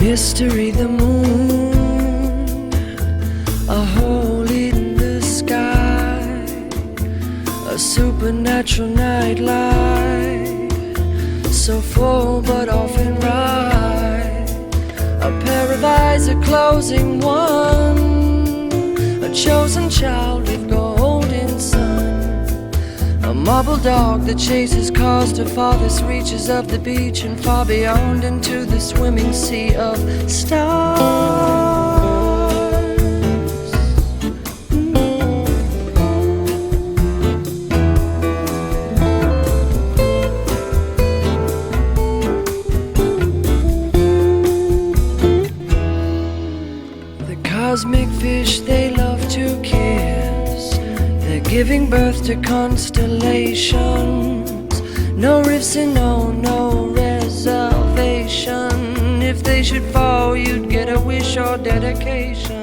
mystery, the moon, a hole in the sky, a supernatural nightlight, so full but often right, a pair of eyes, a closing one, a chosen child with golden sun, a marble dog that chases cars to farthest reaches of the beach and far beyond into the swimming sea of stars. The cosmic fish, they love to kiss. They're giving birth to constellations. No rifts and no reservation. If they should fall, you'd get a wish or dedication.